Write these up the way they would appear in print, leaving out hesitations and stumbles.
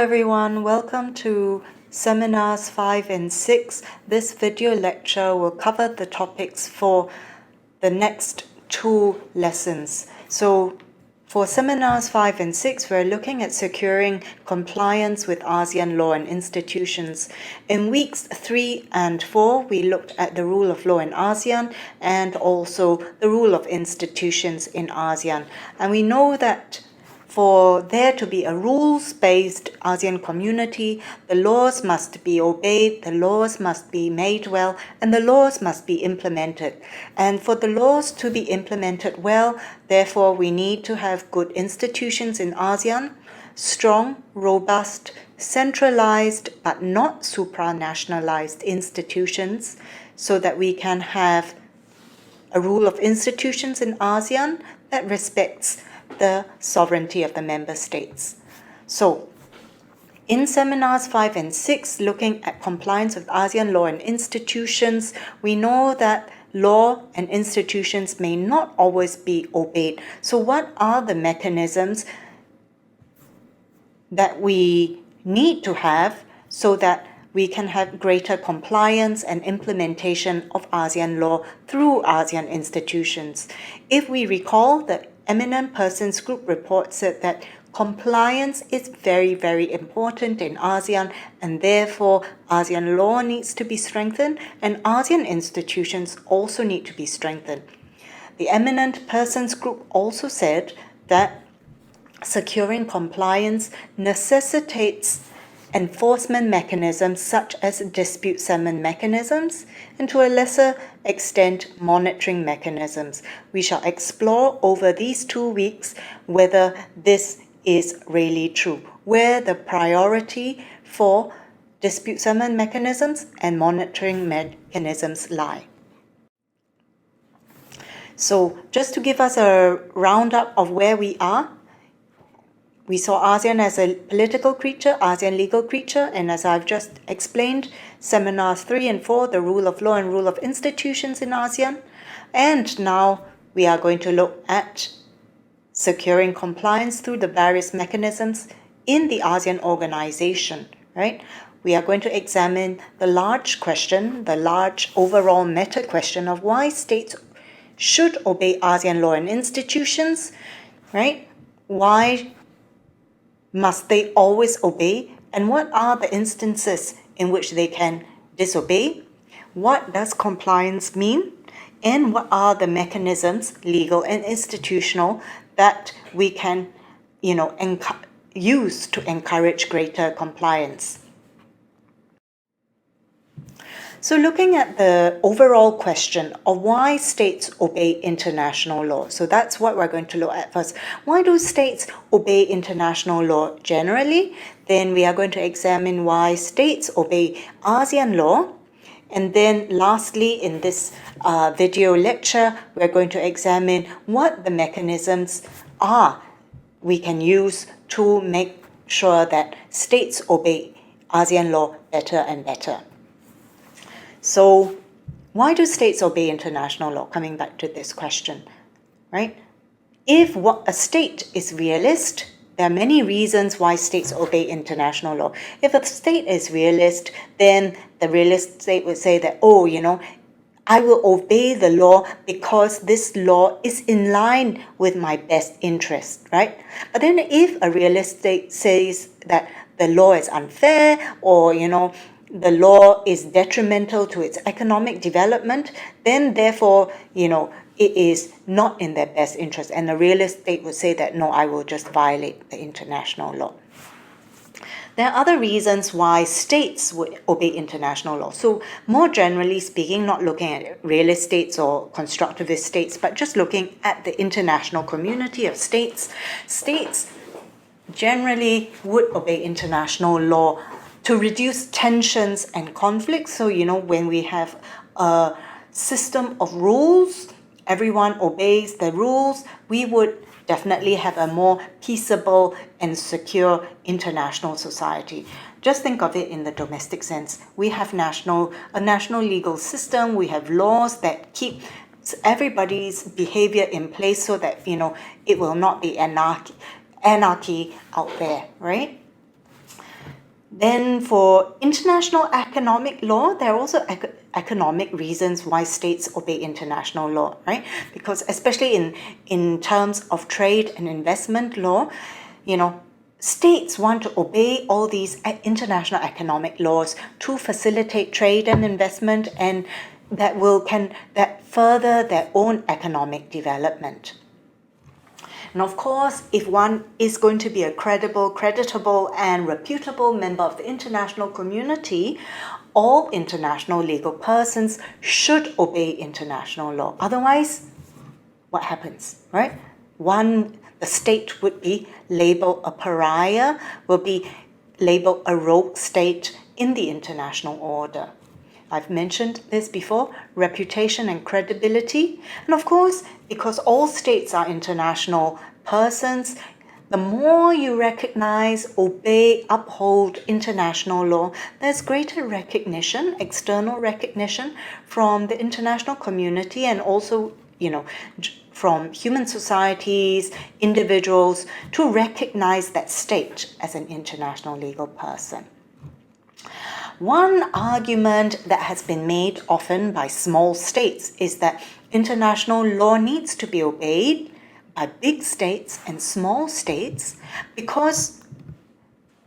everyone, welcome to Seminars 5 and 6. This video lecture will cover the topics for the next two lessons. So for Seminars 5 and 6, we're looking at securing compliance with ASEAN law and institutions. In weeks 3 and 4, we looked at the rule of law in ASEAN and also the rule of institutions in ASEAN. And we know that for there to be a rules-based ASEAN community, the laws must be obeyed, the laws must be made well, and the laws must be implemented. And for the laws to be implemented well, therefore, we need to have good institutions in ASEAN, strong, robust, centralized, but not supranationalized institutions, so that we can have a rule of institutions in ASEAN that respects the sovereignty of the member states. So, in Seminars 5 and 6, looking at compliance with ASEAN law and institutions, we know that law and institutions may not always be obeyed. So what are the mechanisms that we need to have so that we can have greater compliance and implementation of ASEAN law through ASEAN institutions? If we recall, the Eminent Persons Group report said that compliance is very, very important in ASEAN, and therefore ASEAN law needs to be strengthened and ASEAN institutions also need to be strengthened. The Eminent Persons Group also said that securing compliance necessitates enforcement mechanisms such as dispute settlement mechanisms, and to a lesser extent, monitoring mechanisms. We shall explore over these 2 weeks whether this is really true, where the priority for dispute settlement mechanisms and monitoring mechanisms lie. So just to give us a roundup of where we are, we saw ASEAN as a political creature, ASEAN legal creature, and as I've just explained, Seminars 3 and 4, the rule of law and rule of institutions in ASEAN. And now we are going to look at securing compliance through the various mechanisms in the ASEAN organization, right? We are going to examine the large question, the large overall meta question of why states should obey ASEAN law and institutions, right? Why must they always obey? And what are the instances in which they can disobey? What does compliance mean? And what are the mechanisms, legal and institutional, that we can, use to encourage greater compliance? So looking at the overall question of why states obey international law. So that's what we're going to look at first. Why do states obey international law generally? Then we are going to examine why states obey ASEAN law. And then lastly, in this video lecture, we're going to examine what the mechanisms are we can use to make sure that states obey ASEAN law better and better. So why do states obey international law? Coming back to this question, right? If a state is realist, there are many reasons why states obey international law. If a state is realist, then the realist state would say that, I will obey the law because this law is in line with my best interest, right? But then if a realist state says that the law is unfair or, the law is detrimental to its economic development, then therefore, it is not in their best interest. And the realist state would say that, no, I will just violate the international law. There are other reasons why states would obey international law. So more generally speaking, not looking at realist states or constructivist states, but just looking at the international community of states, states generally would obey international law to reduce tensions and conflicts. So, when we have a system of rules, everyone obeys the rules, we would definitely have a more peaceable and secure international society. Just think of it in the domestic sense. We have a national legal system, we have laws that keep everybody's behavior in place so that, it will not be anarchy out there, right? Then for international economic law, there are also economic reasons why states obey international law, right? Because especially in terms of trade and investment law, states want to obey all these international economic laws to facilitate trade and investment, and that further their own economic development. And of course, if one is going to be a credible, creditable, and reputable member of the international community, all international legal persons should obey international law. Otherwise, what happens, right? The state would be labeled a pariah, will be labeled a rogue state in the international order. I've mentioned this before, reputation and credibility. And of course, because all states are international persons, the more you recognize, obey, uphold international law, there's greater recognition, external recognition from the international community and also, from human societies, individuals, to recognize that state as an international legal person. One argument that has been made often by small states is that international law needs to be obeyed by big states and small states because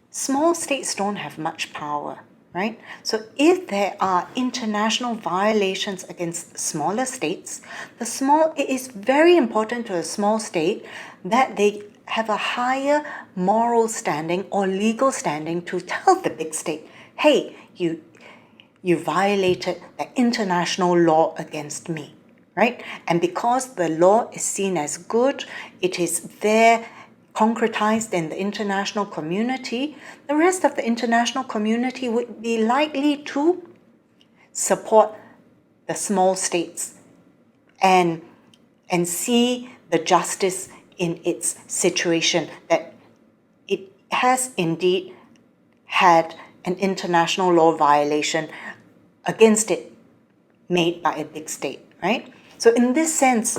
small states don't have much power, right? So if there are international violations against smaller states, it is very important to a small state that they have a higher moral standing or legal standing to tell the big state, hey, you violated the international law against me, right? And because the law is seen as good, it is there concretized in the international community, the rest of the international community would be likely to support the small states and see the justice in its situation, that it has indeed had an international law violation against it made by a big state, right? So in this sense,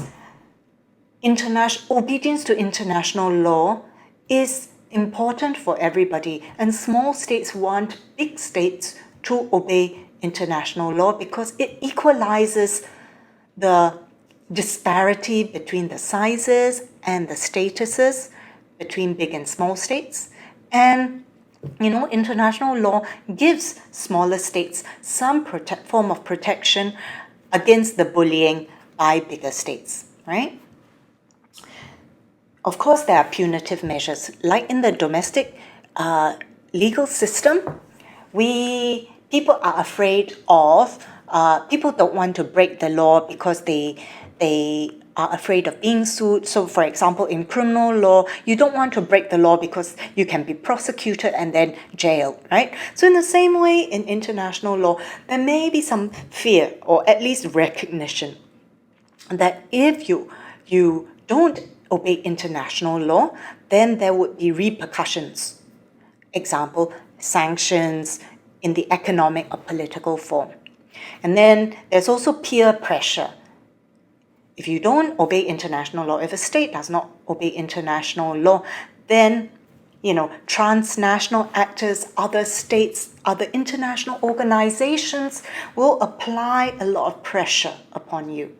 obedience to international law is important for everybody, and small states want big states to obey international law because it equalizes the disparity between the sizes and the statuses between big and small states. And international law gives smaller states some form of protection against the bullying by bigger states, right? Of course, there are punitive measures. Like in the domestic legal system, people are afraid of, people don't want to break the law because they are afraid of being sued. So, for example, in criminal law, you don't want to break the law because you can be prosecuted and then jailed, right? So in the same way, in international law, there may be some fear or at least recognition that if you don't obey international law, then there would be repercussions. Example, sanctions in the economic or political form. And then there's also peer pressure. If you don't obey international law, if a state does not obey international law, then transnational actors, other states, other international organizations will apply a lot of pressure upon you.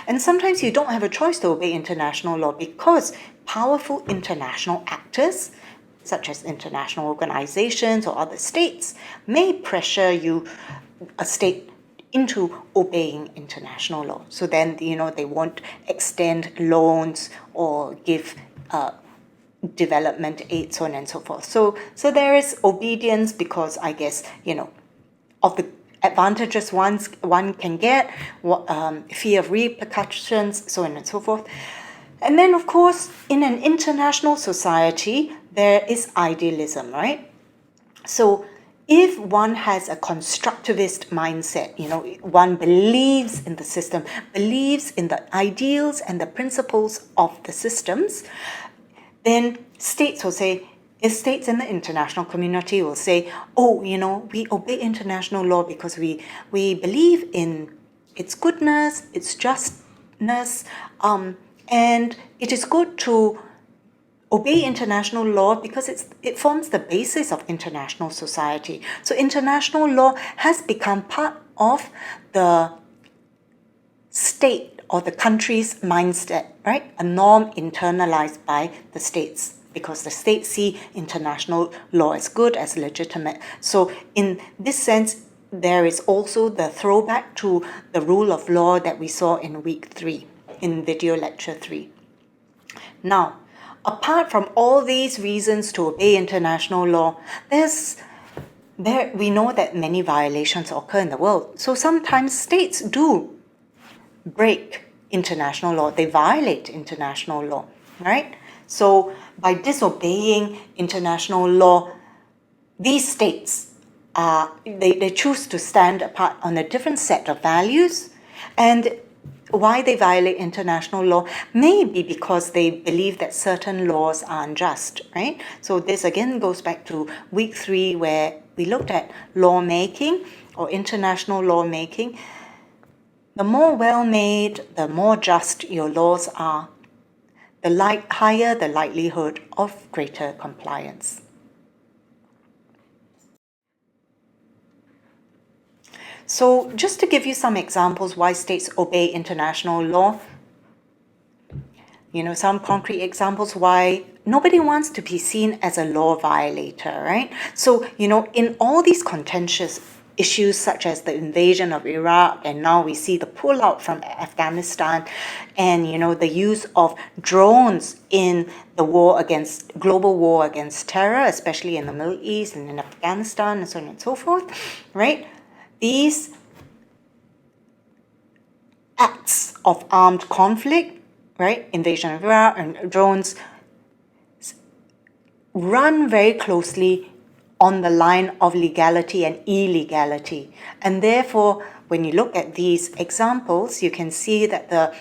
And sometimes you don't have a choice to obey international law because powerful international actors, such as international organizations or other states, may pressure a state into obeying international law. So then, they won't extend loans or give development aid, so on and so forth. So there is obedience because, I guess, of the advantages one can get, fear of repercussions, so on and so forth. And then, of course, in an international society, there is idealism, right? So if one has a constructivist mindset, one believes in the system, believes in the ideals and the principles of the systems, then states in the international community will say, we obey international law because we believe in its goodness, its justness, and it is good to obey international law because it forms the basis of international society. So international law has become part of the state or the country's mindset, right? A norm internalized by the states because the states see international law as good, as legitimate. So in this sense, there is also the throwback to the rule of law that we saw in week 3, in video lecture 3. Now, apart from all these reasons to obey international law, we know that many violations occur in the world. So sometimes states do break international law. They violate international law, right? So by disobeying international law, these states they choose to stand apart on a different set of values. And why they violate international law may be because they believe that certain laws are unjust, right? So this again goes back to week 3 where we looked at lawmaking or international lawmaking. The more well-made, the more just your laws are, the higher the likelihood of greater compliance. So just to give you some examples why states obey international law, some concrete examples why nobody wants to be seen as a law violator, right? So, in all these contentious issues such as the invasion of Iraq, and now we see the pullout from Afghanistan, and, the use of drones in the global war against terror, especially in the Middle East and in Afghanistan and so on and so forth, right? These acts of armed conflict, right, invasion of Iraq and drones, run very closely on the line of legality and illegality. And therefore, when you look at these examples, you can see that the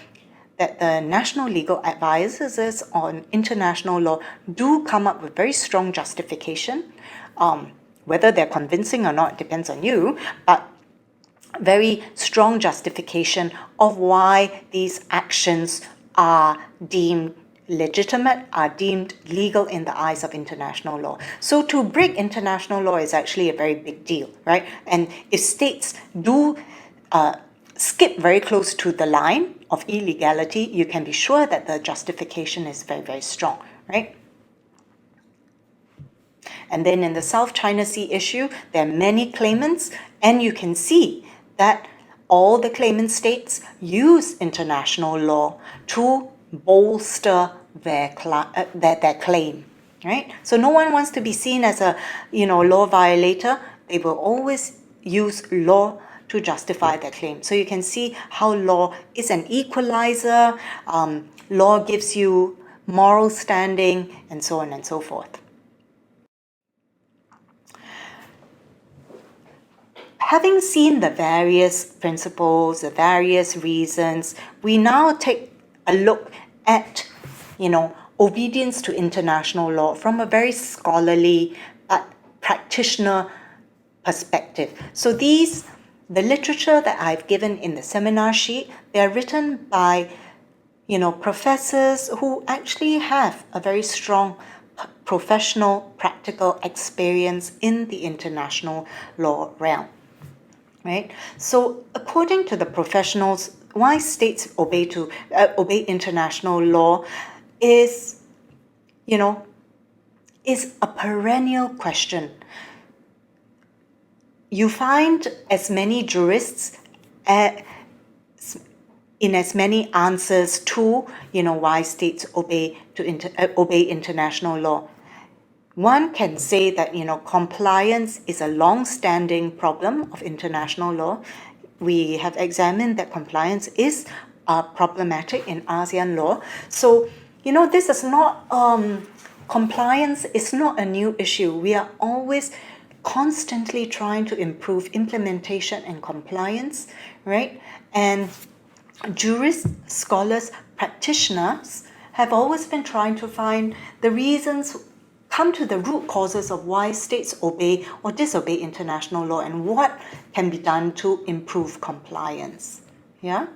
national legal advisors on international law do come up with very strong justification. Whether they're convincing or not depends on you, but very strong justification of why these actions are deemed legitimate, are deemed legal in the eyes of international law. So to break international law is actually a very big deal, right? And if states do skip very close to the line of illegality, you can be sure that the justification is very, very strong, right? And then in the South China Sea issue, there are many claimants, and you can see that all the claimant states use international law to bolster their claim, right? So no one wants to be seen as a law violator. They will always use law to justify their claim. So you can see how law is an equalizer. Law gives you moral standing, and so on and so forth. Having seen the various principles, the various reasons, we now take a look at, obedience to international law from a very scholarly but practitioner perspective. So the literature that I've given in the seminar sheet, they're written by, professors who actually have a very strong professional, practical experience in the international law realm. Right? So according to the professionals, why states obey international law is a perennial question. You find as many jurists in as many answers to why states obey international law. One can say that, compliance is a long-standing problem of international law. We have examined that compliance is problematic in ASEAN law. So, this is not, compliance is not a new issue. We are always constantly trying to improve implementation and compliance, right? And jurists, scholars, practitioners have always been trying to find the reasons, come to the root causes of why states obey or disobey international law and what can be done to improve compliance. Yeah?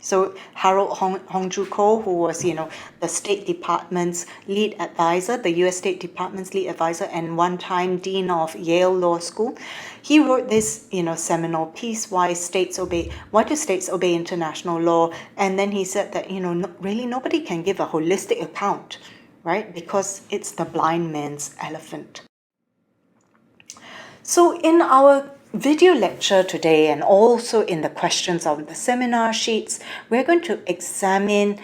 So Harold Hongju-Ko, who was, the State Department's lead advisor, the U.S. State Department's lead advisor, and one-time dean of Yale Law School, he wrote this, seminal piece, Why do States Obey International Law? And then he said that, really nobody can give a holistic account, right? Because it's the blind man's elephant. So in our video lecture today, and also in the questions of the seminar sheets, we're going to examine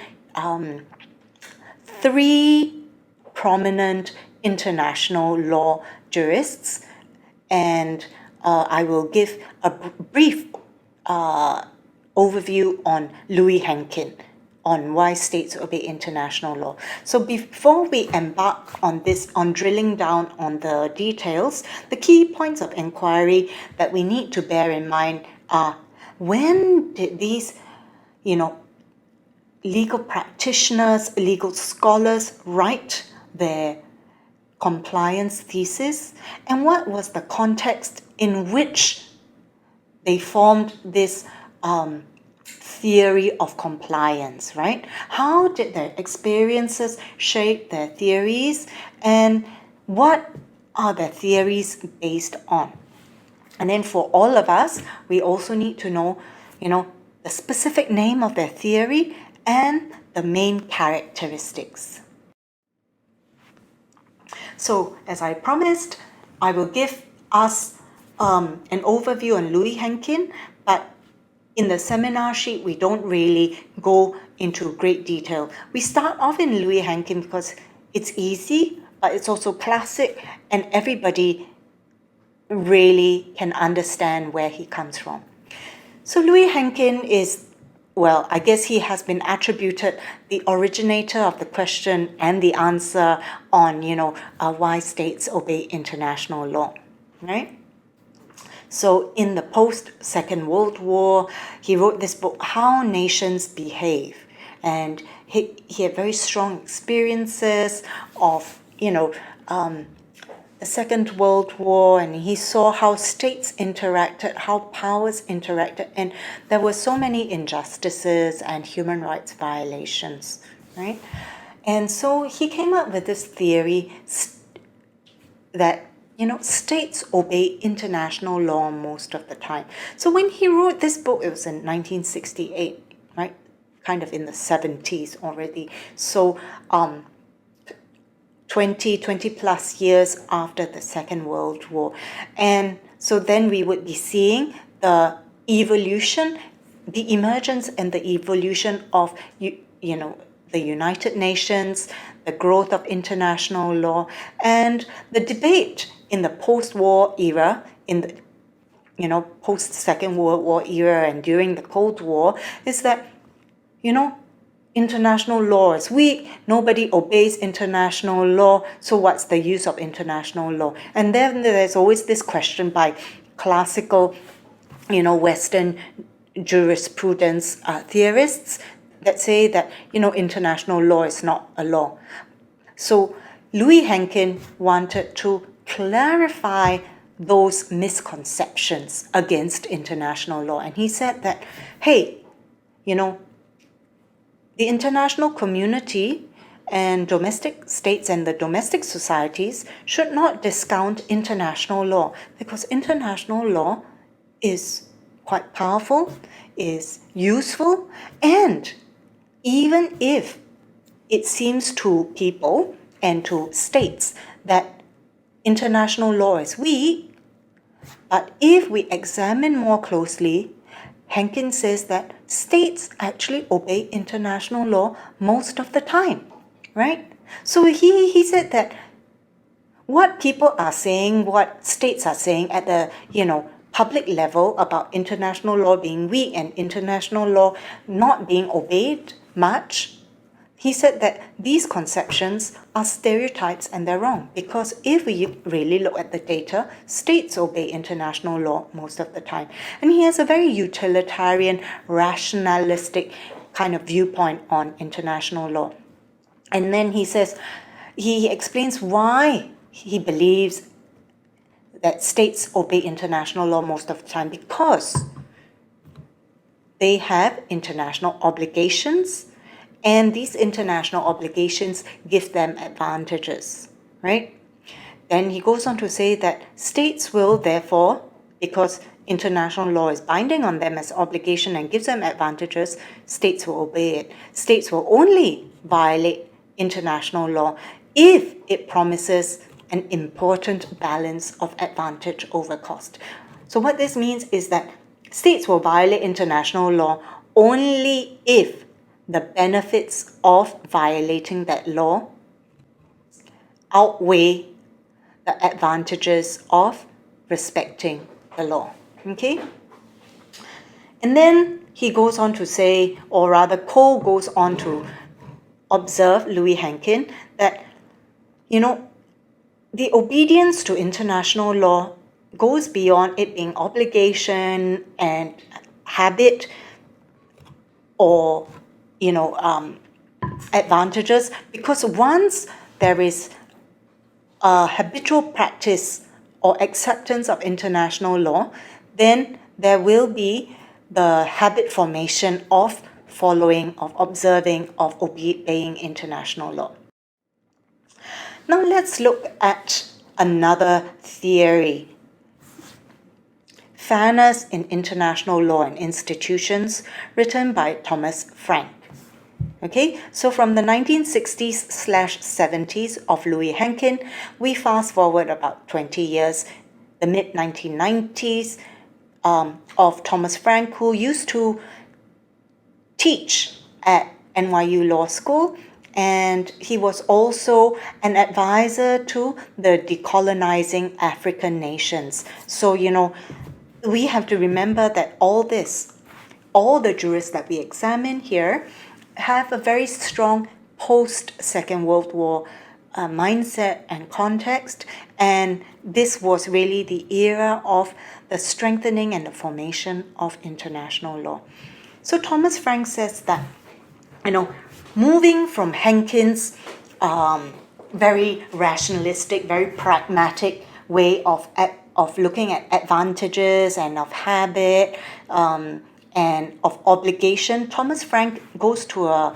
3 prominent international law jurists, and I will give a brief overview on Louis Henkin, on why states obey international law. So before we embark on drilling down on the details, the key points of inquiry that we need to bear in mind are, when did these, legal practitioners, legal scholars write their compliance thesis, and what was the context in which they formed this theory of compliance, right? How did their experiences shape their theories, and what are their theories based on? And then for all of us, we also need to know, the specific name of their theory and the main characteristics. So, as I promised, I will give us an overview on Louis Henkin, but in the seminar sheet, we don't really go into great detail. We start off in Louis Henkin because it's easy, but it's also classic, and everybody really can understand where he comes from. So Louis Henkin is, well, I guess he has been attributed the originator of the question and the answer on, why states obey international law, right? So in the post-Second World War, he wrote this book, How Nations Behave. And he had very strong experiences of, the Second World War, and he saw how states interacted, how powers interacted, and there were so many injustices and human rights violations, right? And so he came up with this theory that states obey international law most of the time. So when he wrote this book, it was in 1968, right? Kind of in the 70s already. So 20 plus years after the Second World War. And so then we would be seeing the evolution, the emergence and the evolution of, the United Nations, the growth of international law, and the debate in the post-war era, in the post-Second World War era and during the Cold War, is that, international law is weak, nobody obeys international law, so what's the use of international law? And then there's always this question by classical, Western jurisprudence theorists that say that, international law is not a law. So Louis Henkin wanted to clarify those misconceptions against international law. And he said that, hey, the international community and domestic states and the domestic societies should not discount international law, because international law is quite powerful, is useful, and even if it seems to people and to states that international law is weak, but if we examine more closely, Henkin says that states actually obey international law most of the time, right? So he said that what people are saying, what states are saying at the, public level about international law being weak and international law not being obeyed much, he said that these conceptions are stereotypes and they're wrong, because if we really look at the data, states obey international law most of the time. And he has a very utilitarian, rationalistic kind of viewpoint on international law. And then he says, he explains why he believes that states obey international law most of the time, because they have international obligations, and these international obligations give them advantages, right? Then he goes on to say that states will therefore, because international law is binding on them as obligation and gives them advantages, states will obey it. States will only violate international law if it promises an important balance of advantage over cost. So what this means is that states will violate international law only if the benefits of violating that law outweigh the advantages of respecting the law. Okay? And then he goes on to say, or rather Cole goes on to observe Louis Henkin, that, the obedience to international law goes beyond it being obligation and habit or, advantages, because once there is a habitual practice or acceptance of international law, then there will be the habit formation of following, of observing, of obeying international law. Now let's look at another theory. Fairness in International Law and Institutions, written by Thomas Frank. Okay, so from the 1960s/70s of Louis Henkin, we fast forward about 20 years, the mid-1990s of Thomas Frank, who used to teach at NYU Law School, and he was also an advisor to the decolonizing African nations. So, we have to remember that all the jurists that we examine here have a very strong post-Second World War mindset and context, and this was really the era of the strengthening and the formation of international law. So Thomas Frank says that, moving from Henkin's very rationalistic, very pragmatic way of looking at advantages and of habit and of obligation, Thomas Frank goes to a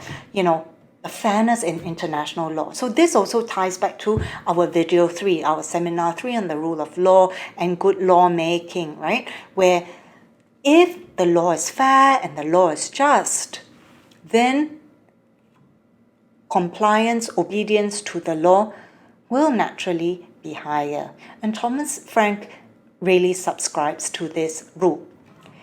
fairness in international law. So this also ties back to our video 3, our seminar 3 on the rule of law and good lawmaking, right? Where if the law is fair and the law is just, then compliance, obedience to the law will naturally be higher. And Thomas Frank really subscribes to this rule.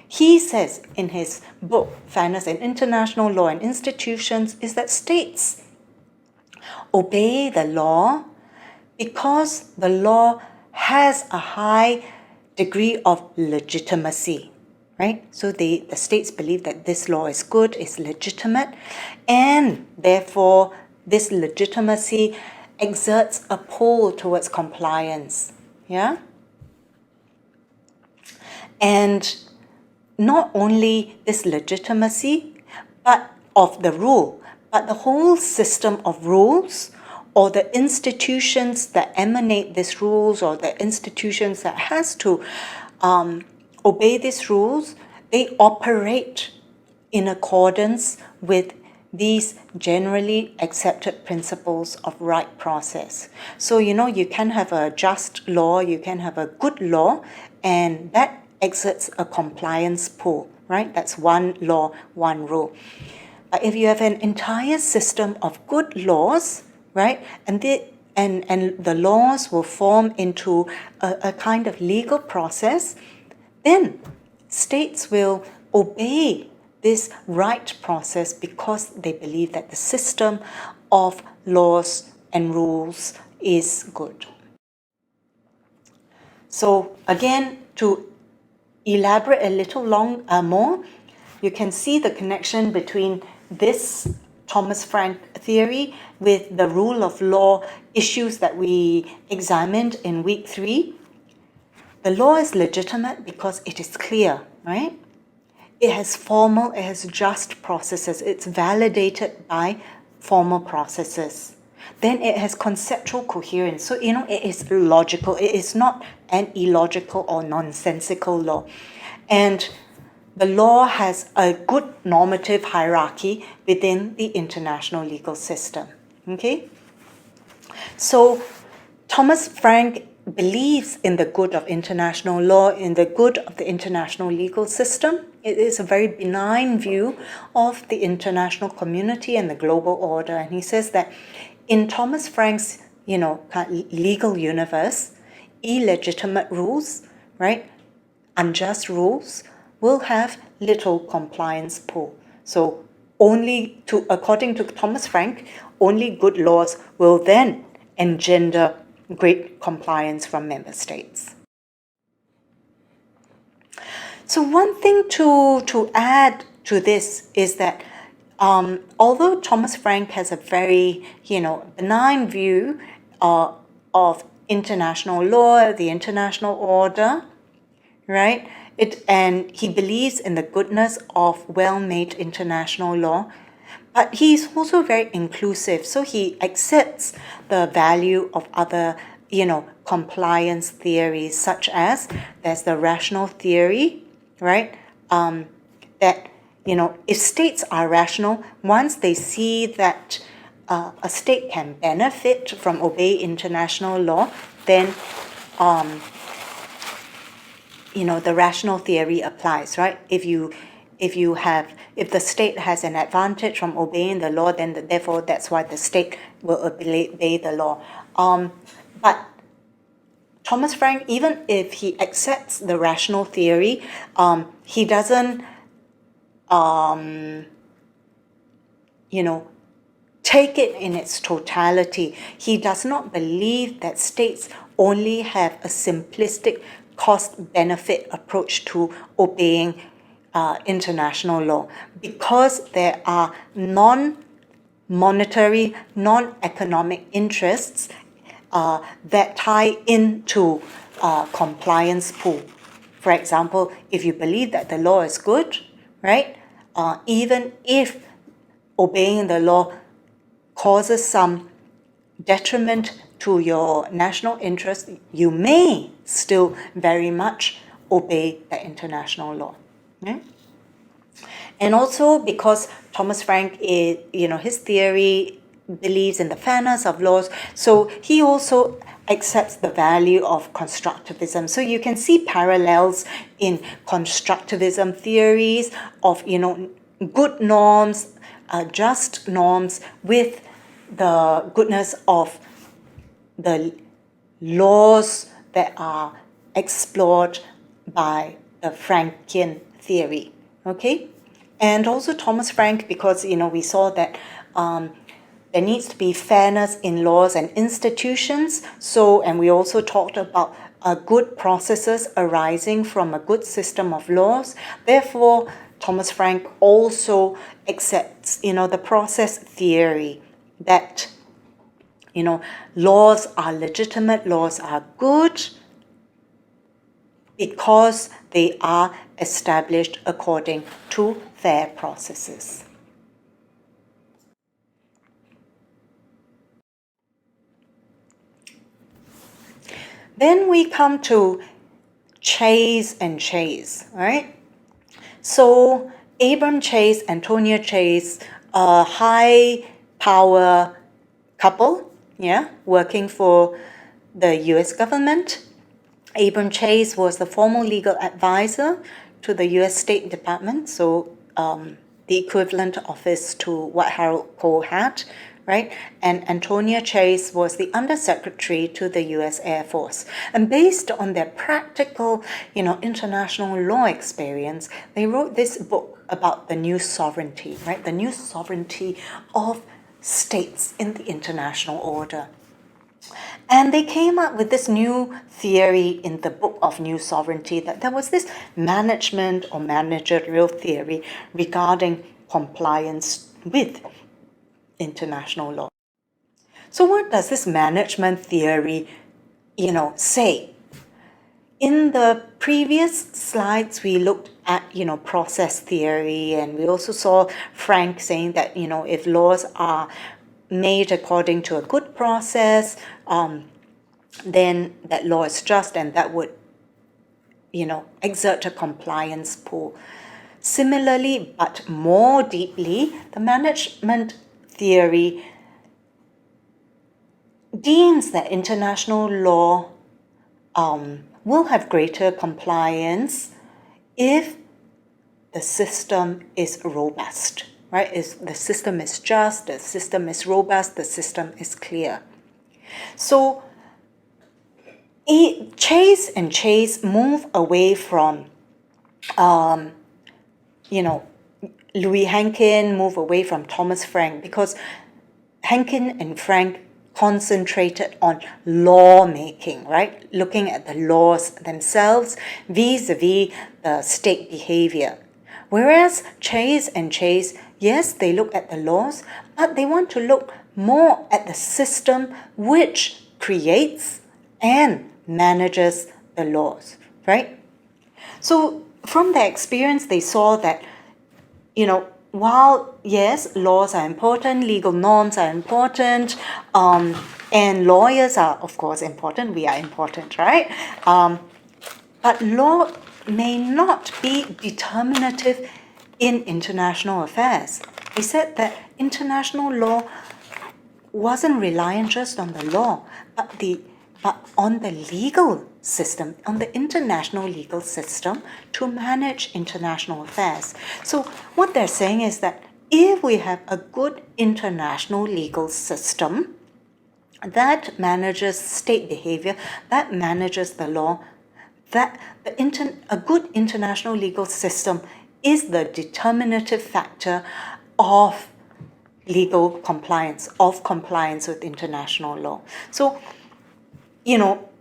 He says in his book, Fairness in International Law and Institutions, is that states obey the law because the law has a high degree of legitimacy, right? So the states believe that this law is good, is legitimate, and therefore this legitimacy exerts a pull towards compliance, yeah? And not only this legitimacy of the rule, but the whole system of rules or the institutions that emanate these rules or the institutions that has to obey these rules, they operate in accordance with these generally accepted principles of right process. So, you can have a just law, you can have a good law, and that exerts a compliance pull, right? That's one law, one rule. But if you have an entire system of good laws, right, and the laws will form into a kind of legal process, then states will obey this right process because they believe that the system of laws and rules is good. So again, to elaborate a little more, you can see the connection between this Thomas Frank theory with the rule of law issues that we examined in week 3. The law is legitimate because it is clear, right? It has formal, it has just processes. It's validated by formal processes. Then it has conceptual coherence. So, it is logical. It is not an illogical or nonsensical law. And the law has a good normative hierarchy within the international legal system. Okay? So Thomas Frank believes in the good of international law, in the good of the international legal system. It is a very benign view of the international community and the global order. And he says that in Thomas Frank's, legal universe, illegitimate rules, right, unjust rules will have little compliance pull. So according to Thomas Frank, only good laws will then engender great compliance from member states. So one thing to add to this is that although Thomas Frank has a very benign view of international law, the international order, right? And he believes in the goodness of well-made international law, but he's also very inclusive. So he accepts the value of other, compliance theories, such as there's the rational theory, right? That, if states are rational, once they see that a state can benefit from obeying international law, then the rational theory applies, right? If the state has an advantage from obeying the law, then therefore that's why the state will obey the law. But Thomas Frank, even if he accepts the rational theory, he doesn't, take it in its totality. He does not believe that states only have a simplistic cost-benefit approach to obeying international law, because there are non-monetary, non-economic interests that tie into compliance pool. For example, if you believe that the law is good, right, even if obeying the law causes some detriment to your national interest, you may still very much obey the international law. Okay? And also because Thomas Frank is, his theory believes in the fairness of laws, so he also accepts the value of constructivism. So you can see parallels in constructivism theories of, good norms, just norms with the goodness of the laws that are explored by the Frankian theory, okay? And also Thomas Frank, because, we saw that there needs to be fairness in laws and institutions. So, and we also talked about good processes arising from a good system of laws. Therefore, Thomas Frank also accepts, the process theory that, laws are legitimate, laws are good because they are established according to fair processes. Then we come to Chase and Chase, right? So Abram Chase, Antonia Chase, a high power couple, working for the US government. Abram Chase was the former legal advisor to the US State Department, so the equivalent office to what Harold Koh had, right? And Antonia Chase was the undersecretary to the US Air Force. And based on their practical, international law experience, they wrote this book about the new sovereignty, right? The new sovereignty of states in the international order. And they came up with this new theory in the book of New Sovereignty, that there was this management or managerial theory regarding compliance with international law. So what does this management theory, say? In the previous slides, we looked at, process theory, and we also saw Frank saying that, if laws are made according to a good process, then that law is just, and that would, exert a compliance pull. Similarly, but more deeply, the management theory deems that international law will have greater compliance if the system is robust, right? The system is just, the system is robust, the system is clear. So Chase and Chase move away from, Louis Hankin, move away from Thomas Frank, because Hankin and Frank concentrated on lawmaking, right? Looking at the laws themselves vis-a-vis the state behavior. Whereas Chase and Chase, yes, they look at the laws, but they want to look more at the system which creates and manages the laws, right? So from their experience, they saw that, while, yes, laws are important, legal norms are important, and lawyers are, of course, important, we are important, right? But law may not be determinative in international affairs. They said that international law wasn't reliant just on the law, but on the legal system, on the international legal system to manage international affairs. So what they're saying is that if we have a good international legal system that manages state behavior, that manages the law, that a good international legal system is the determinative factor of legal compliance, of compliance with international law. So,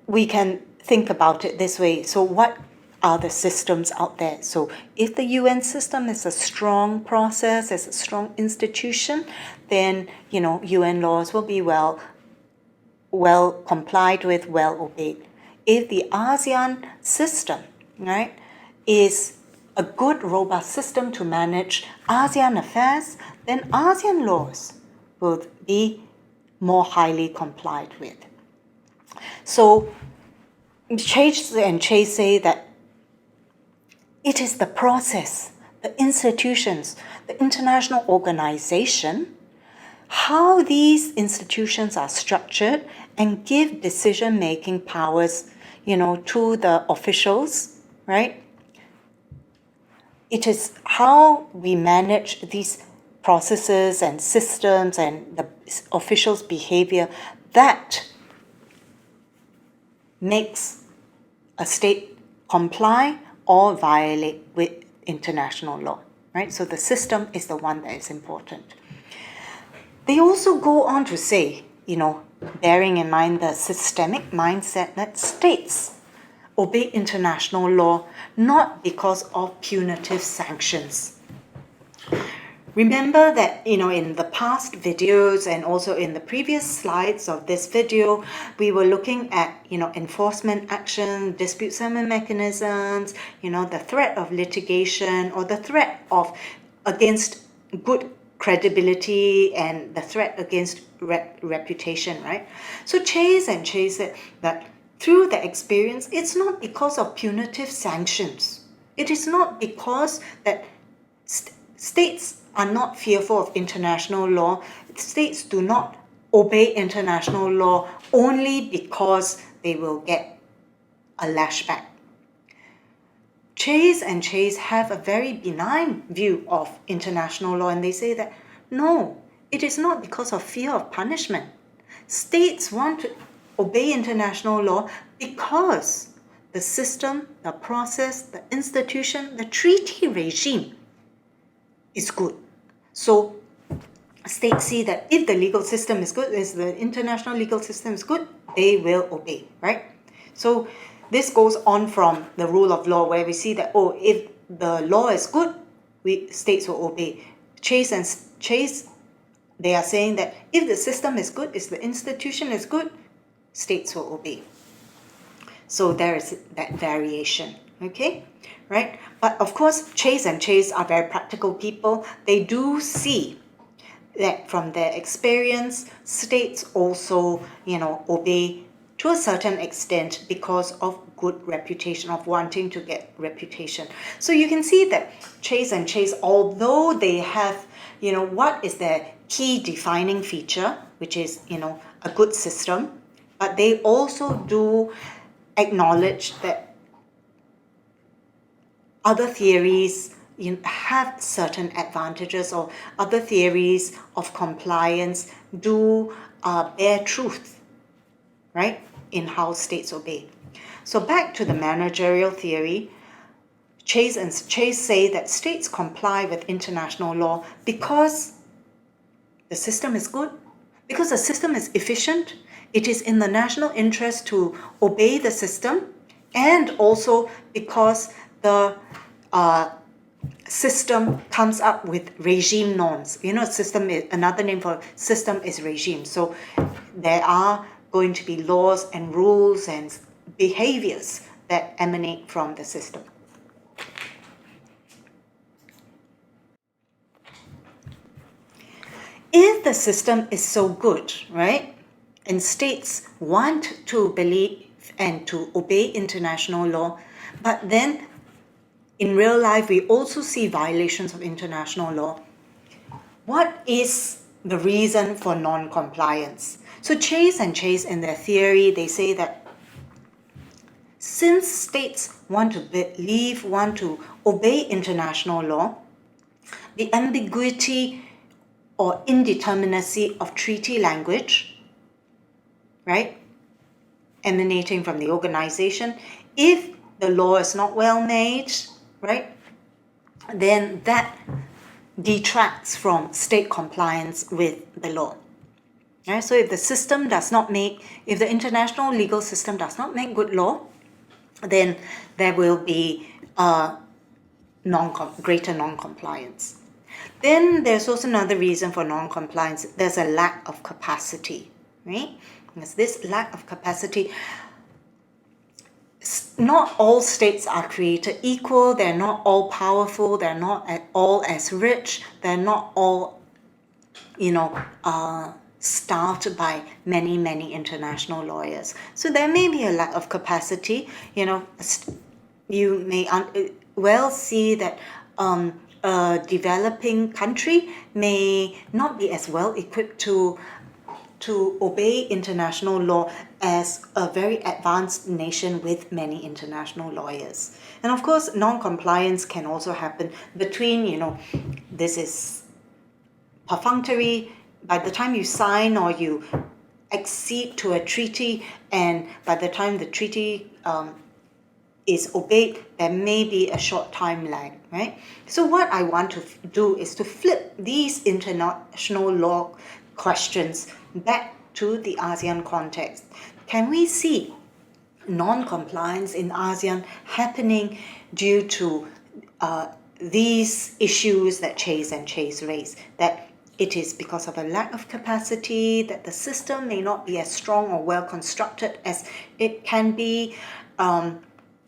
we can think about it this way. So what are the systems out there? So if the UN system is a strong process, is a strong institution, then, UN laws will be well complied with, well obeyed. If the ASEAN system, right, is a good, robust system to manage ASEAN affairs, then ASEAN laws will be more highly complied with. So Chase and Chase say that it is the process, the institutions, the international organization, how these institutions are structured and give decision-making powers, to the officials, right? It is how we manage these processes and systems and the officials' behavior that makes a state comply or violate with international law, right? So the system is the one that is important. They also go on to say, bearing in mind the systemic mindset that states obey international law not because of punitive sanctions. Remember that, in the past videos and also in the previous slides of this video, we were looking at, enforcement action, dispute settlement mechanisms, the threat of litigation or the threat of against good credibility and the threat against reputation, right? So Chase and Chase said that through the experience, it's not because of punitive sanctions. It is not because that states are not fearful of international law. States do not obey international law only because they will get a lashback. Chase and Chase have a very benign view of international law, and they say that, no, it is not because of fear of punishment. States want to obey international law because the system, the process, the institution, the treaty regime is good. So states see that if the legal system is good, if the international legal system is good, they will obey, right? So this goes on from the rule of law where we see that, if the law is good, states will obey. Chase and Chase, they are saying that if the system is good, if the institution is good, states will obey. So there is that variation, okay? Right? But of course, Chase and Chase are very practical people. They do see that from their experience, states also, obey to a certain extent because of good reputation, of wanting to get reputation. So you can see that Chase and Chase, although they have, what is their key defining feature, which is, a good system, but they also do acknowledge that other theories have certain advantages, or other theories of compliance do bear truth, right, in how states obey. So back to the managerial theory, Chase say that states comply with international law because the system is good, because the system is efficient, it is in the national interest to obey the system, and also because the system comes up with regime norms. Another name for system is regime. So there are going to be laws and rules and behaviors that emanate from the system. If the system is so good, right, and states want to believe and to obey international law, but then in real life we also see violations of international law, what is the reason for non-compliance? So Chase and Chase, in their theory, they say that since states want to obey international law, the ambiguity or indeterminacy of treaty language, right, emanating from the organization, if the law is not well made, right, then that detracts from state compliance with the law. Right? So if the international legal system does not make good law, then there will be greater non-compliance. Then there's also another reason for non-compliance. There's a lack of capacity, right? There's this lack of capacity. Not all states are created equal. They're not all powerful. They're not at all as rich. They're not all, staffed by many, many international lawyers. So there may be a lack of capacity. You may well see that a developing country may not be as well equipped to obey international law as a very advanced nation with many international lawyers. And of course, non-compliance can also happen between, this is perfunctory. By the time you sign or you accede to a treaty, and by the time the treaty is obeyed, there may be a short time lag, right? So what I want to do is to flip these international law questions back to the ASEAN context. Can we see non-compliance in ASEAN happening due to these issues that Chase and Chase raise, that it is because of a lack of capacity, that the system may not be as strong or well constructed as it can be?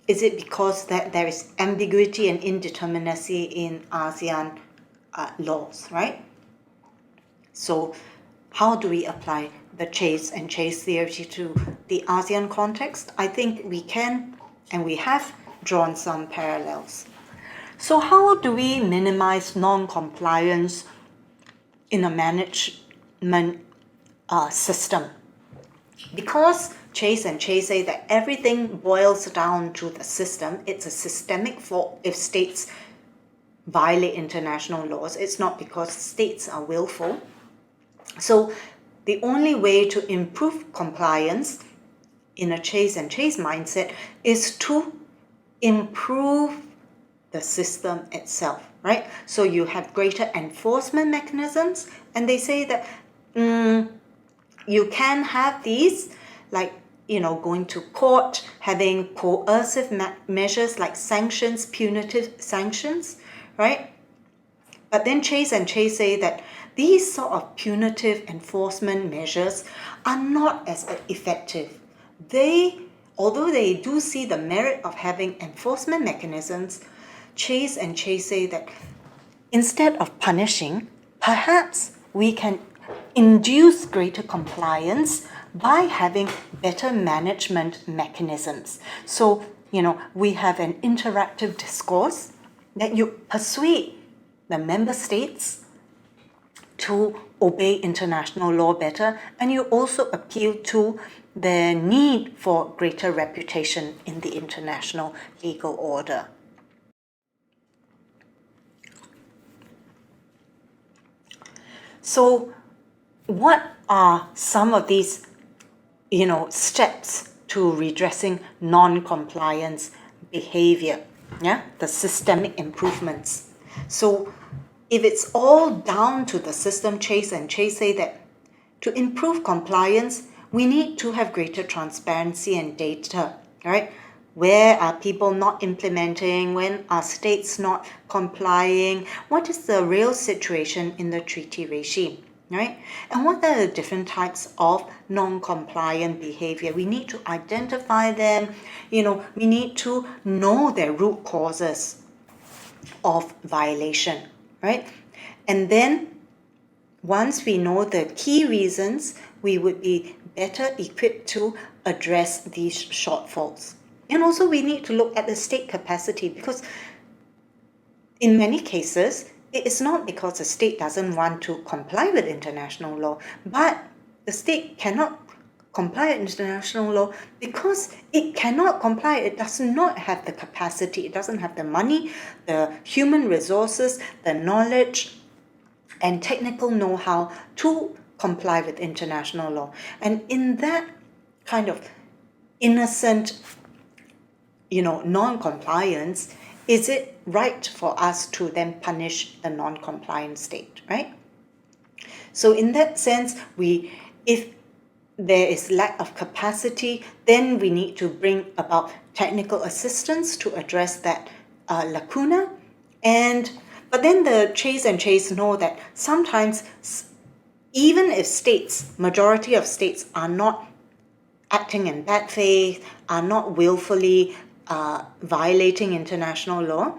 Is it because that there is ambiguity and indeterminacy in ASEAN laws, right? So how do we apply the Chase and Chase theory to the ASEAN context? I think we can, and we have drawn some parallels. So how do we minimize non-compliance in a management system? Because Chase and Chase say that everything boils down to the system, it's a systemic fault if states violate international laws. It's not because states are willful. So the only way to improve compliance in a Chase and Chase mindset is to improve the system itself, right? So you have greater enforcement mechanisms, and they say that you can have these, like, going to court, having coercive measures like sanctions, punitive sanctions, right? But then Chase and Chase say that these sort of punitive enforcement measures are not as effective. Although they do see the merit of having enforcement mechanisms, Chase and Chase say that instead of punishing, perhaps we can induce greater compliance by having better management mechanisms. So, we have an interactive discourse that you persuade the member states to obey international law better, and you also appeal to the need for greater reputation in the international legal order. So, what are some of these, steps to redressing non-compliance behavior? Yeah, the systemic improvements. So, if it's all down to the system, Chase and Chase say that to improve compliance, we need to have greater transparency and data, right? Where are people not implementing? When are states not complying? What is the real situation in the treaty regime, right? And what are the different types of non-compliant behavior? We need to identify them. We need to know their root causes of violation, right? And then once we know the key reasons, we would be better equipped to address these shortfalls. And also we need to look at the state capacity, because in many cases, it is not because the state doesn't want to comply with international law, but the state cannot comply with international law because it cannot comply. It does not have the capacity. It doesn't have the money, the human resources, the knowledge, and technical know-how to comply with international law. And in that kind of innocent, non-compliance, is it right for us to then punish the non-compliant state, right? So in that sense, if there is lack of capacity, then we need to bring about technical assistance to address that lacuna. But then the Chase and Chase know that sometimes, even if majority of states are not acting in bad faith, are not willfully violating international law,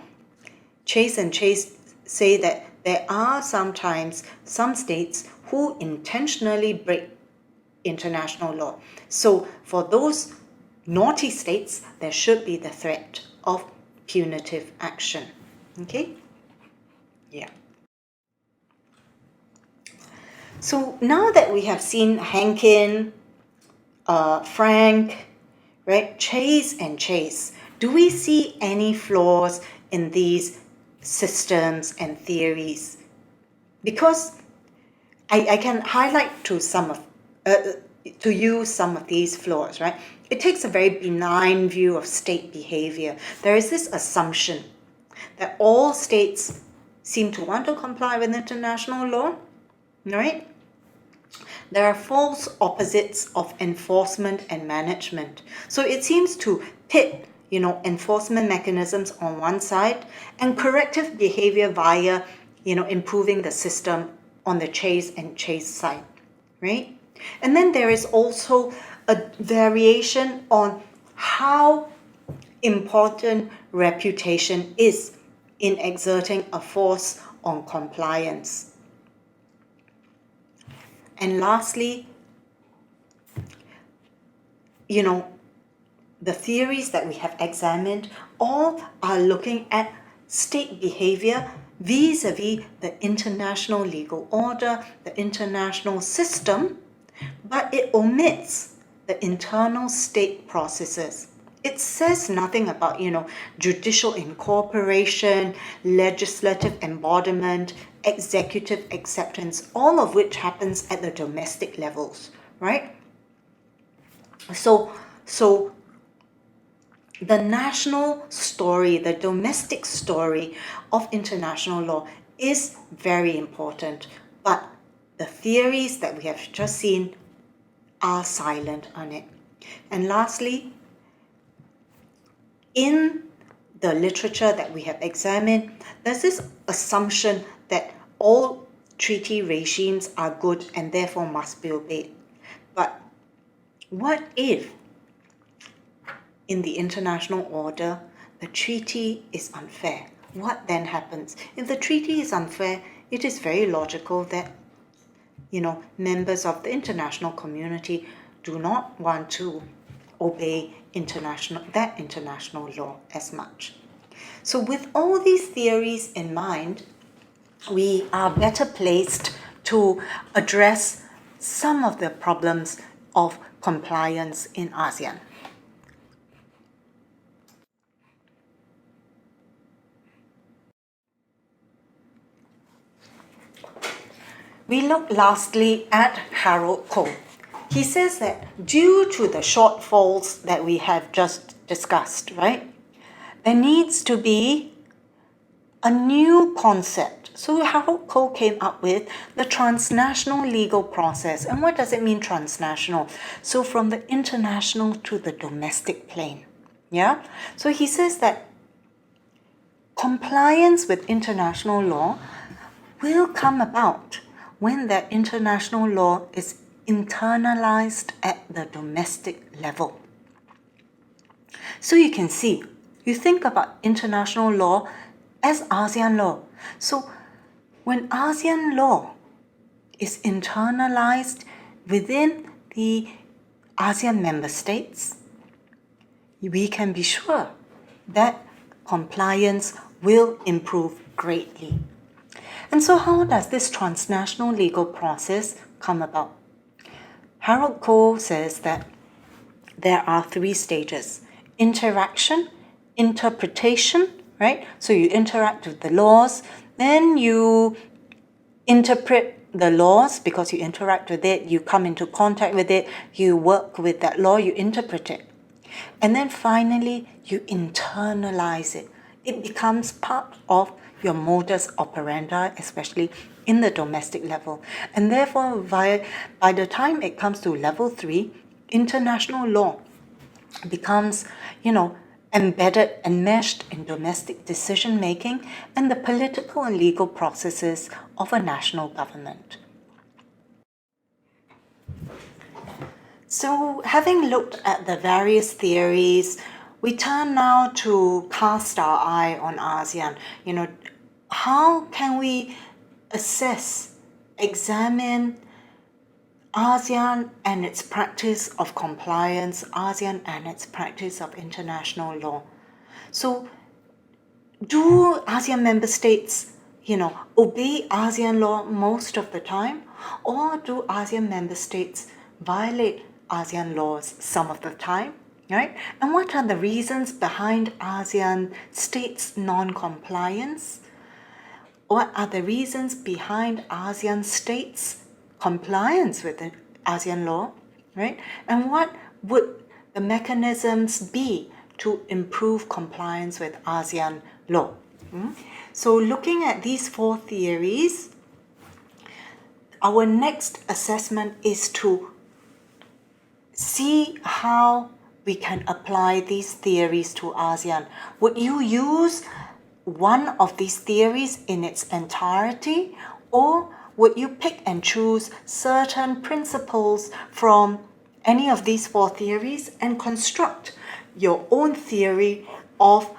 Chase and Chase say that there are sometimes some states who intentionally break international law. So for those naughty states, there should be the threat of punitive action. Okay? Yeah. So now that we have seen Hankin, Frank, right, Chase and Chase, do we see any flaws in these systems and theories? Because I can highlight to you some of these flaws, right? It takes a very benign view of state behavior. There is this assumption that all states seem to want to comply with international law, right? There are false opposites of enforcement and management. So it seems to pit, enforcement mechanisms on one side and corrective behavior via, improving the system on the Chase and Chase side, right? And then there is also a variation on how important reputation is in exerting a force on compliance. And lastly, the theories that we have examined all are looking at state behavior vis-a-vis the international legal order, the international system, but it omits the internal state processes. It says nothing about, judicial incorporation, legislative embodiment, executive acceptance, all of which happens at the domestic levels, right? So the national story, the domestic story of international law is very important, but the theories that we have just seen are silent on it. And lastly, in the literature that we have examined, there's this assumption that all treaty regimes are good and therefore must be obeyed. But what if in the international order the treaty is unfair? What then happens? If the treaty is unfair, it is very logical that members of the international community do not want to obey international law as much. So with all these theories in mind, we are better placed to address some of the problems of compliance in ASEAN. We look lastly at Harold Koh. He says that due to the shortfalls that we have just discussed, right, there needs to be a new concept. So Harold Koh came up with the transnational legal process. And what does it mean, transnational? So from the international to the domestic plane. Yeah? So he says that compliance with international law will come about when that international law is internalized at the domestic level. So you can see, you think about international law as ASEAN law. So when ASEAN law is internalized within the ASEAN member states, we can be sure that compliance will improve greatly. And so how does this transnational legal process come about? Harold Koh says that there are 3 stages: interaction, interpretation, right? So you interact with the laws, then you interpret the laws because you interact with it, you come into contact with it, you work with that law, you interpret it. And then finally, you internalize it. It becomes part of your modus operandi, especially in the domestic level. And therefore, by the time it comes to level 3, international law becomes, embedded and meshed in domestic decision-making and the political and legal processes of a national government. So, having looked at the various theories, we turn now to cast our eye on ASEAN. How can we assess, examine ASEAN and its practice of compliance, ASEAN and its practice of international law? So, do ASEAN member states, obey ASEAN law most of the time? Or do ASEAN member states violate ASEAN laws some of the time, right? And what are the reasons behind ASEAN states' non-compliance? What are the reasons behind ASEAN states' compliance with the ASEAN law, right? And what would the mechanisms be to improve compliance with ASEAN law? So looking at these 4 theories, our next assessment is to see how we can apply these theories to ASEAN. Would you use one of these theories in its entirety, or would you pick and choose certain principles from any of these 4 theories and construct your own theory of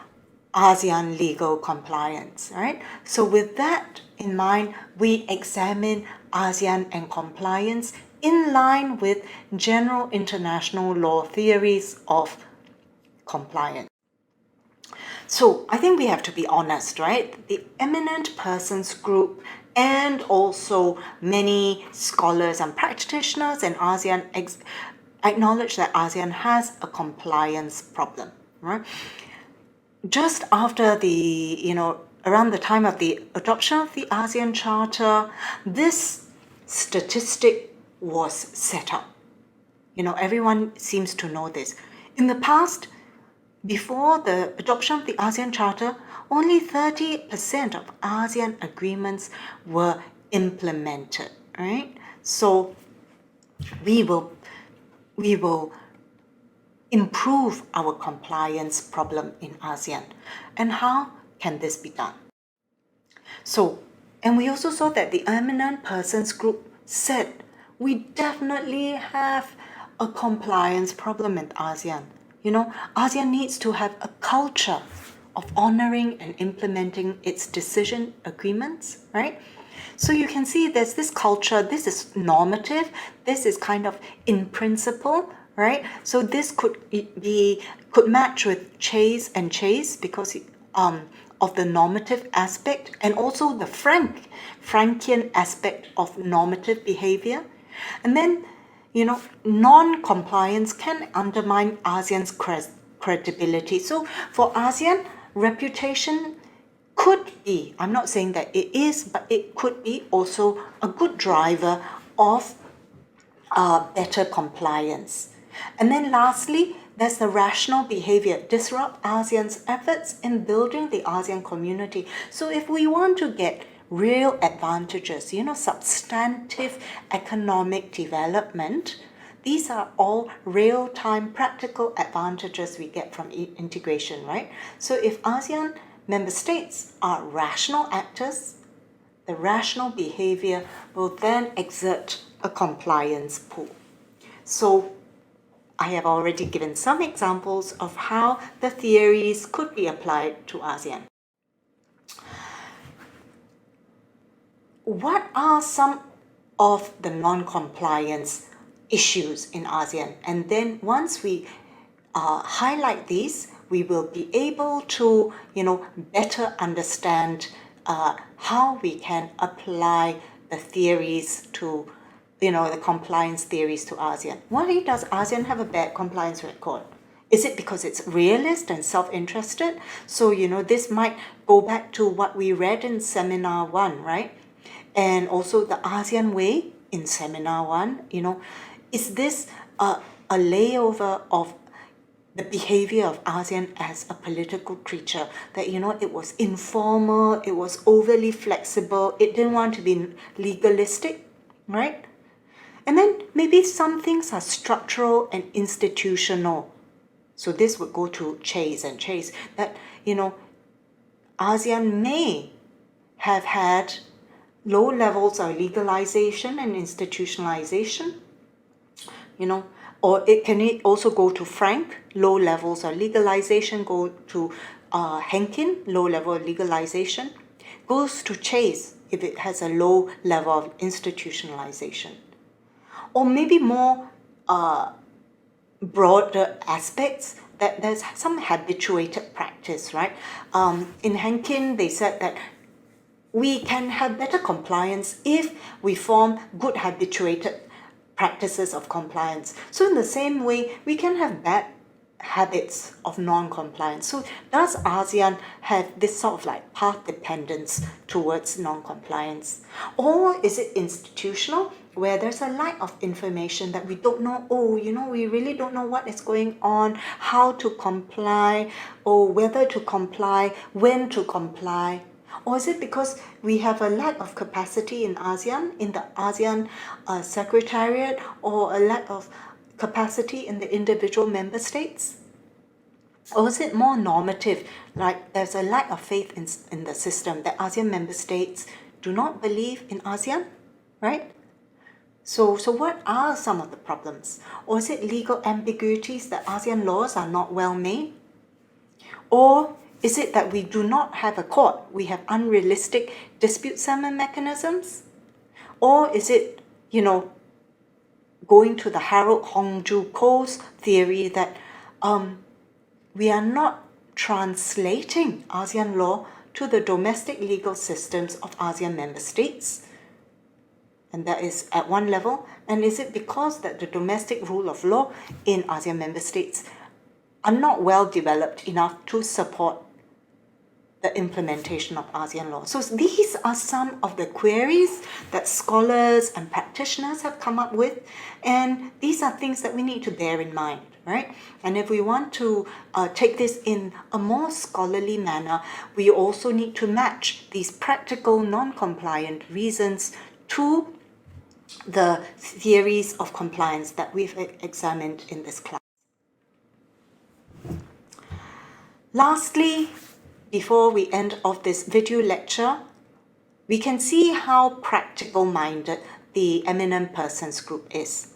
ASEAN legal compliance, right? So with that in mind, we examine ASEAN and compliance in line with general international law theories of compliance. So I think we have to be honest, right? The Eminent Persons Group and also many scholars and practitioners in ASEAN acknowledge that ASEAN has a compliance problem, right? Just after around the time of the adoption of the ASEAN Charter, this statistic was set up. Everyone seems to know this. In the past, before the adoption of the ASEAN Charter, only 30% of ASEAN agreements were implemented, right? So we will improve our compliance problem in ASEAN. And how can this be done? So, and we also saw that the Eminent Persons Group said we definitely have a compliance problem in ASEAN. ASEAN needs to have a culture of honoring and implementing its decision agreements, right? So you can see there's this culture, this is normative, this is kind of in principle, right? So this could match with Chase and Chase because of the normative aspect and also the Frankian aspect of normative behavior. And then, non-compliance can undermine ASEAN's credibility. So for ASEAN, reputation could be, I'm not saying that it is, but it could be also a good driver of better compliance. And then lastly, there's the rational behavior, disrupt ASEAN's efforts in building the ASEAN community. So if we want to get real advantages, substantive economic development, these are all real-time practical advantages we get from integration, right? So if ASEAN member states are rational actors, the rational behavior will then exert a compliance pull. So I have already given some examples of how the theories could be applied to ASEAN. What are some of the non-compliance issues in ASEAN? And then once we highlight these, we will be able to, better understand how we can apply the theories to, the compliance theories to ASEAN. Why does ASEAN have a bad compliance record? Is it because it's realist and self-interested? So, this might go back to what we read in Seminar 1, right? And also the ASEAN Way in Seminar 1, is this a layover of the behavior of ASEAN as a political creature? That, it was informal, it was overly flexible, it didn't want to be legalistic, right? And then maybe some things are structural and institutional. So this would go to Chase and Chase, that, ASEAN may have had low levels of legalization and institutionalization, or it can also go to Frank, low levels of legalization, go to Henkin, low level of legalization, goes to Chase if it has a low level of institutionalization. Or maybe more broader aspects, that there's some habituated practice, right? In Henkin, they said that we can have better compliance if we form good habituated practices of compliance. So in the same way, we can have bad habits of non-compliance. So does ASEAN have this sort of like path dependence towards non-compliance? Or is it institutional, where there's a lack of information that we don't know, we really don't know what is going on, how to comply, or whether to comply, when to comply? Or is it because we have a lack of capacity in ASEAN, in the ASEAN Secretariat, or a lack of capacity in the individual member states? Or is it more normative, like there's a lack of faith in the system, that ASEAN member states do not believe in ASEAN, right? So what are some of the problems? Or is it legal ambiguities, that ASEAN laws are not well made? Or is it that we do not have a court, we have unrealistic dispute settlement mechanisms? Or is it, going to the Harold Hongju Ko's theory that we are not translating ASEAN law to the domestic legal systems of ASEAN member states? And that is at one level. And is it because that the domestic rule of law in ASEAN member states are not well developed enough to support the implementation of ASEAN law? So these are some of the queries that scholars and practitioners have come up with, and these are things that we need to bear in mind, right? And if we want to take this in a more scholarly manner, we also need to match these practical non-compliant reasons to the theories of compliance that we've examined in this class. Lastly, before we end off this video lecture, we can see how practical-minded the Eminent Persons Group is.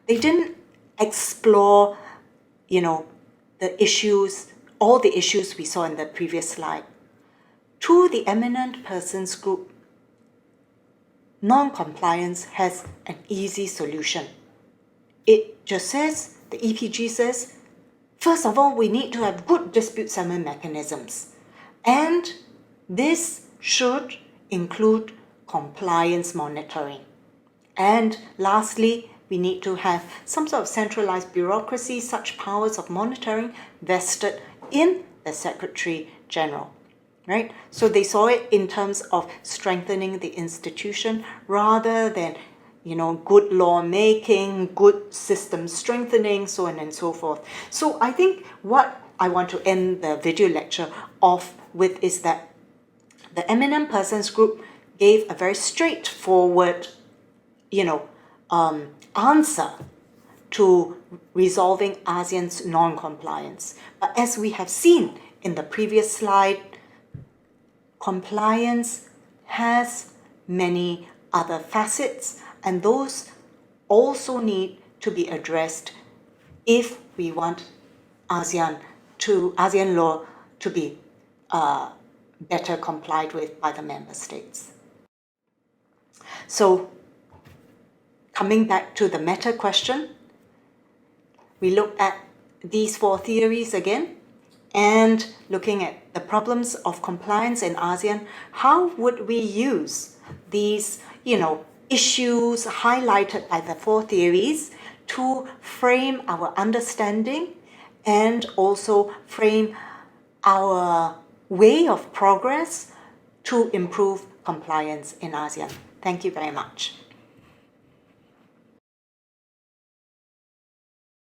They didn't explore, the issues, all the issues we saw in the previous slide. To the Eminent Persons Group, non-compliance has an easy solution. It just says, the EPG says, first of all, we need to have good dispute settlement mechanisms. And this should include compliance monitoring. And lastly, we need to have some sort of centralized bureaucracy, such powers of monitoring vested in the Secretary General. Right? So they saw it in terms of strengthening the institution rather than, good lawmaking, good system strengthening, so on and so forth. So I think what I want to end the video lecture off with is that the Eminent Persons Group gave a very straightforward, answer to resolving ASEAN's non-compliance. But as we have seen in the previous slide, compliance has many other facets, and those also need to be addressed if we want ASEAN law to be better complied with by the member states. So, coming back to the meta question, we look at these 4 theories again, and looking at the problems of compliance in ASEAN, how would we use these, issues highlighted by the 4 theories to frame our understanding and also frame our way of progress to improve compliance in ASEAN. Thank you very much.